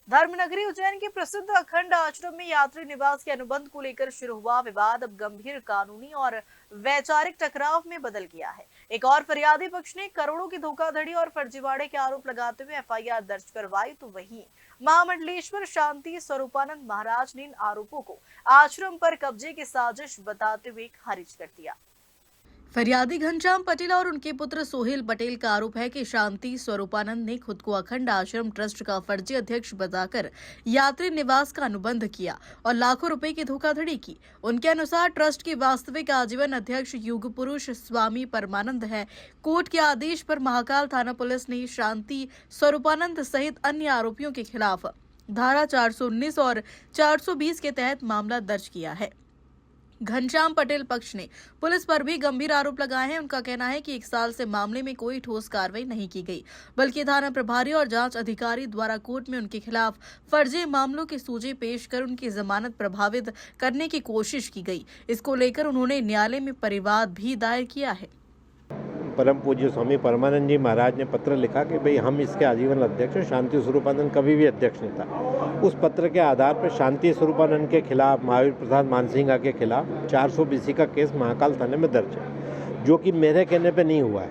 धर्मनगरी उज्जैन के प्रसिद्ध अखंड आश्रम में यात्री निवास के अनुबंध को लेकर शुरू हुआ विवाद अब गंभीर कानूनी और वैचारिक टकराव में बदल गया है। एक और फरियादी पक्ष ने करोड़ों की धोखाधड़ी और फर्जीवाड़े के आरोप लगाते हुए एफआईआर दर्ज करवाई, तो वहीं महामंडलेश्वर शांति स्वरूपानंद महाराज ने इन आरोपों को आश्रम पर कब्जे की साजिश बताते हुए खारिज कर दिया। फरियादी घनश्याम पटेल और उनके पुत्र सोहेल पटेल का आरोप है कि शांति स्वरूपानंद ने खुद को अखंड आश्रम ट्रस्ट का फर्जी अध्यक्ष बताकर यात्री निवास का अनुबंध किया और लाखों रुपए की धोखाधड़ी की। उनके अनुसार ट्रस्ट के वास्तविक आजीवन अध्यक्ष युग पुरुष स्वामी परमानंद है। कोर्ट के आदेश पर महाकाल थाना पुलिस ने शांति स्वरूपानंद सहित अन्य आरोपियों के खिलाफ धारा 419 और 420 के तहत मामला दर्ज किया है। घनश्याम पटेल पक्ष ने पुलिस पर भी गंभीर आरोप लगाए हैं। उनका कहना है कि 1 साल से मामले में कोई ठोस कार्रवाई नहीं की गई, बल्कि थाना प्रभारी और जांच अधिकारी द्वारा कोर्ट में उनके खिलाफ फर्जी मामलों की सूची पेश कर उनकी जमानत प्रभावित करने की कोशिश की गई। इसको लेकर उन्होंने न्यायालय में परिवाद भी दायर किया है। परम पूज्य स्वामी परमानंद जी महाराज ने पत्र लिखा कि भाई हम इसके आजीवन अध्यक्ष हैं, शांति स्वरूपानंद कभी भी अध्यक्ष नहीं था। उस पत्र के आधार पर शांति स्वरूपानंद के खिलाफ, महावीर प्रसाद मानसिंघा के खिलाफ 420 का केस महाकाल थाने में दर्ज है, जो कि मेरे कहने पे नहीं हुआ है।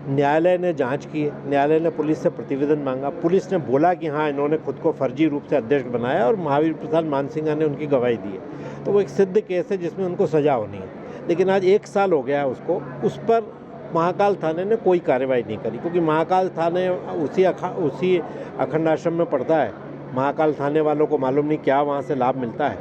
न्यायालय ने जांच की, न्यायालय ने पुलिस से प्रतिवेदन मांगा। पुलिस ने बोला कि हाँ, इन्होंने खुद को फर्जी रूप से अध्यक्ष बनाया और महावीर प्रसाद मानसिंघा ने उनकी गवाही दी है। तो वो एक सिद्ध केस है जिसमें उनको सजा होनी है। लेकिन आज 1 साल हो गया है उसको, उस पर महाकाल थाने ने कोई कार्रवाई नहीं करी, क्योंकि महाकाल थाने उसी अखंड आश्रम में पड़ता है। महाकाल थाने वालों को मालूम नहीं क्या वहाँ से लाभ मिलता है।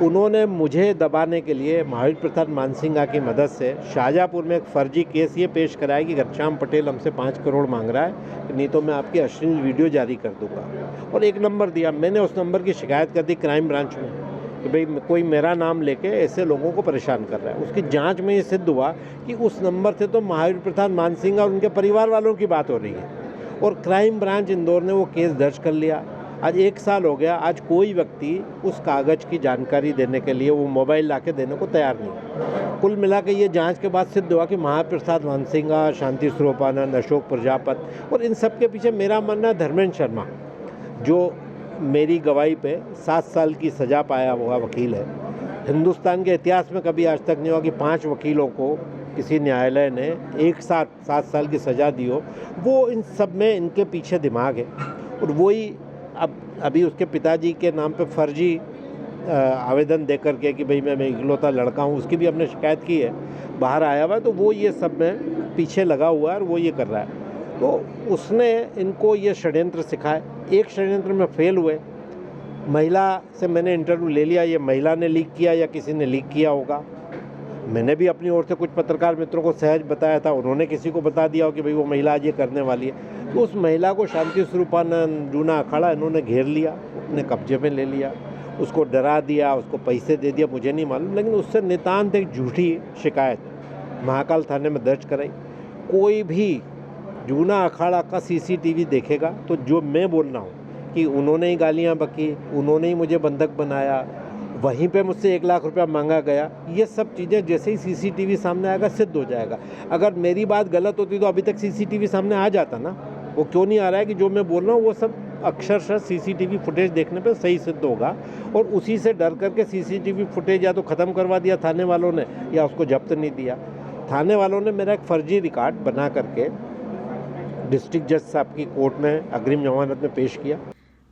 उन्होंने मुझे दबाने के लिए महावीर प्रसाद मानसिंघा की मदद से शाहजहाँपुर में एक फर्जी केस ये पेश कराया कि घनश्याम पटेल हमसे 5 करोड़ मांग रहा है, नहीं तो मैं आपकी अश्लील वीडियो जारी कर दूंगा। और एक नंबर दिया। मैंने उस नंबर की शिकायत कर दी क्राइम ब्रांच में कि भाई कोई मेरा नाम लेके ऐसे लोगों को परेशान कर रहा है। उसकी जांच में ये सिद्ध हुआ कि उस नंबर से तो महावीर प्रसाद मानसिंघा और उनके परिवार वालों की बात हो रही है। और क्राइम ब्रांच इंदौर ने वो केस दर्ज कर लिया। आज 1 साल हो गया। आज कोई व्यक्ति उस कागज़ की जानकारी देने के लिए वो मोबाइल लाके देने को तैयार नहीं। कुल मिला के ये जाँच के बाद सिद्ध हुआ कि महावीर प्रसाद मानसिंघा, शांति स्वरूपानंद, अशोक प्रजापति और इन सब के पीछे मेरा मानना धर्मेंद्र शर्मा, जो मेरी गवाही पे 7 साल की सज़ा पाया हुआ वकील है। हिंदुस्तान के इतिहास में कभी आज तक नहीं हुआ कि 5 वकीलों को किसी न्यायालय ने एक साथ 7 साल की सज़ा दी हो। वो इन सब में इनके पीछे दिमाग है। और वही अभी उसके पिताजी के नाम पे फर्जी आवेदन दे करके कि भाई मैं इकलौता लड़का हूँ, उसकी भी हमने शिकायत की है, बाहर आया हुआ है। तो वो ये सब में पीछे लगा हुआ है और वो ये कर रहा है। तो उसने इनको ये षड्यंत्र सिखाए। एक षड्यंत्र में फेल हुए। महिला से मैंने इंटरव्यू ले लिया, ये महिला ने लीक किया या किसी ने लीक किया होगा। मैंने भी अपनी ओर से कुछ पत्रकार मित्रों को सहज बताया था, उन्होंने किसी को बता दिया हो कि भाई वो महिला आज ये करने वाली है। तो उस महिला को शांति स्वरूपानंद, जूना अखाड़ा इन्होंने घेर लिया, अपने कब्जे में ले लिया, उसको डरा दिया, उसको पैसे दे दिया, मुझे नहीं मालूम। लेकिन उससे नितांत एक झूठी शिकायत महाकाल थाने में दर्ज कराई। कोई भी जूना अखाड़ा का सीसीटीवी देखेगा तो जो मैं बोल रहा हूँ कि उन्होंने ही गालियाँ बकी, उन्होंने ही मुझे बंधक बनाया, वहीं पे मुझसे 1 लाख रुपया मांगा गया, ये सब चीज़ें जैसे ही सीसीटीवी सामने आएगा सिद्ध हो जाएगा। अगर मेरी बात गलत होती तो अभी तक सीसीटीवी सामने आ जाता ना। वो क्यों नहीं आ रहा है कि जो मैं बोल रहा हूँ वो सब अक्षरशः सीसीटीवी फुटेज देखने पे सही सिद्ध होगा। और उसी से डर करके सीसीटीवी फुटेज या तो ख़त्म करवा दिया थाने वालों ने या उसको जब्त नहीं दिया। थाने वालों ने मेरा एक फर्जी रिकॉर्ड बना करके डिस्ट्रिक्ट जज साहब की कोर्ट में अग्रिम जमानत में पेश किया।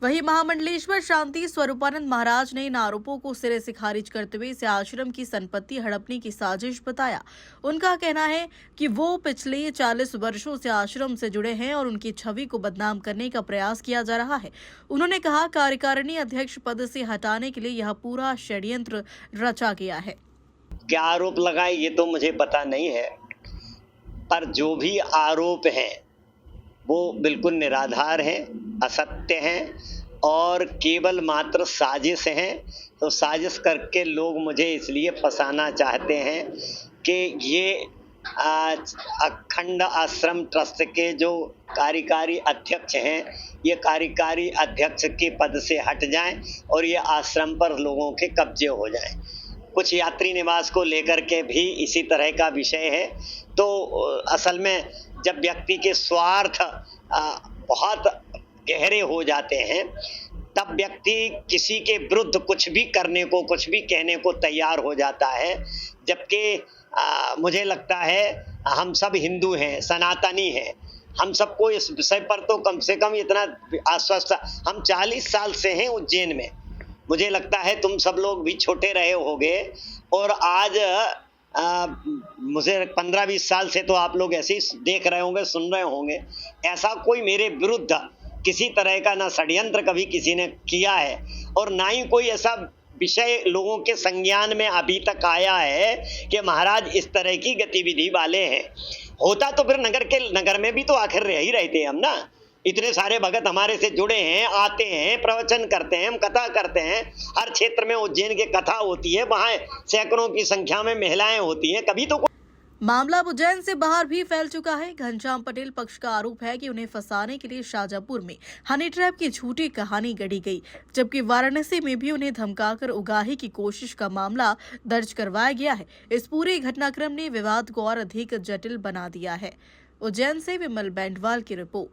वहीं महामंडलेश्वर शांति स्वरूपानंद महाराज ने इन आरोपों को सिरे से खारिज करते हुए इसे आश्रम की संपत्ति हड़पने की साजिश बताया। उनका कहना है कि वो पिछले 40 वर्षों से आश्रम से जुड़े हैं और उनकी छवि को बदनाम करने का प्रयास किया जा रहा है। उन्होंने कहा, कार्यकारिणी अध्यक्ष पद से हटाने के लिए यह पूरा षड्यंत्र रचा गया है। क्या आरोप लगाए ये तो मुझे पता नहीं है, पर जो भी आरोप हैं वो बिल्कुल निराधार हैं, असत्य हैं और केवल मात्र साजिश हैं। तो साजिश करके लोग मुझे इसलिए फंसाना चाहते हैं कि ये अखंड आश्रम ट्रस्ट के जो कार्यकारी अध्यक्ष हैं, ये कार्यकारी अध्यक्ष के पद से हट जाएं और ये आश्रम पर लोगों के कब्जे हो जाएं। कुछ यात्री निवास को लेकर के भी इसी तरह का विषय है। तो असल में जब व्यक्ति के स्वार्थ बहुत गहरे हो जाते हैं तब व्यक्ति किसी के विरुद्ध कुछ भी करने को, कुछ भी कहने को तैयार हो जाता है। जबकि मुझे लगता है हम सब हिंदू हैं, सनातनी हैं, हम सबको इस विषय पर तो कम से कम इतना आश्वस्त, हम 40 साल से हैं उज्जैन में। मुझे लगता है तुम सब लोग भी छोटे रहे होगे और आज मुझे 15-20 साल से तो आप लोग ऐसे ही देख रहे होंगे, सुन रहे होंगे। ऐसा कोई मेरे विरुद्ध किसी तरह का ना षड्यंत्र कभी किसी ने किया है और ना ही कोई ऐसा विषय लोगों के संज्ञान में अभी तक आया है कि महाराज इस तरह की गतिविधि वाले हैं। होता तो फिर नगर में भी तो आखिर रह ही रहते हम ना। इतने सारे भगत हमारे से जुड़े हैं, आते हैं, प्रवचन करते हैं, हम कथा करते हैं। हर क्षेत्र में उज्जैन की कथा होती है, वहां सैकड़ों की संख्या में महिलाएं होती हैं। कभी तो मामला उज्जैन से बाहर भी फैल चुका है। घनश्याम पटेल पक्ष का आरोप है कि उन्हें फंसाने के लिए शाजापुर में हनी ट्रैप की झूठी कहानी गढ़ी गई, जबकि वाराणसी में भी उन्हें धमकाकर उगाही की कोशिश का मामला दर्ज करवाया गया है। इस पूरे घटनाक्रम ने विवाद को और अधिक जटिल बना दिया है। उज्जैन से विमल बैंडवाल की रिपोर्ट।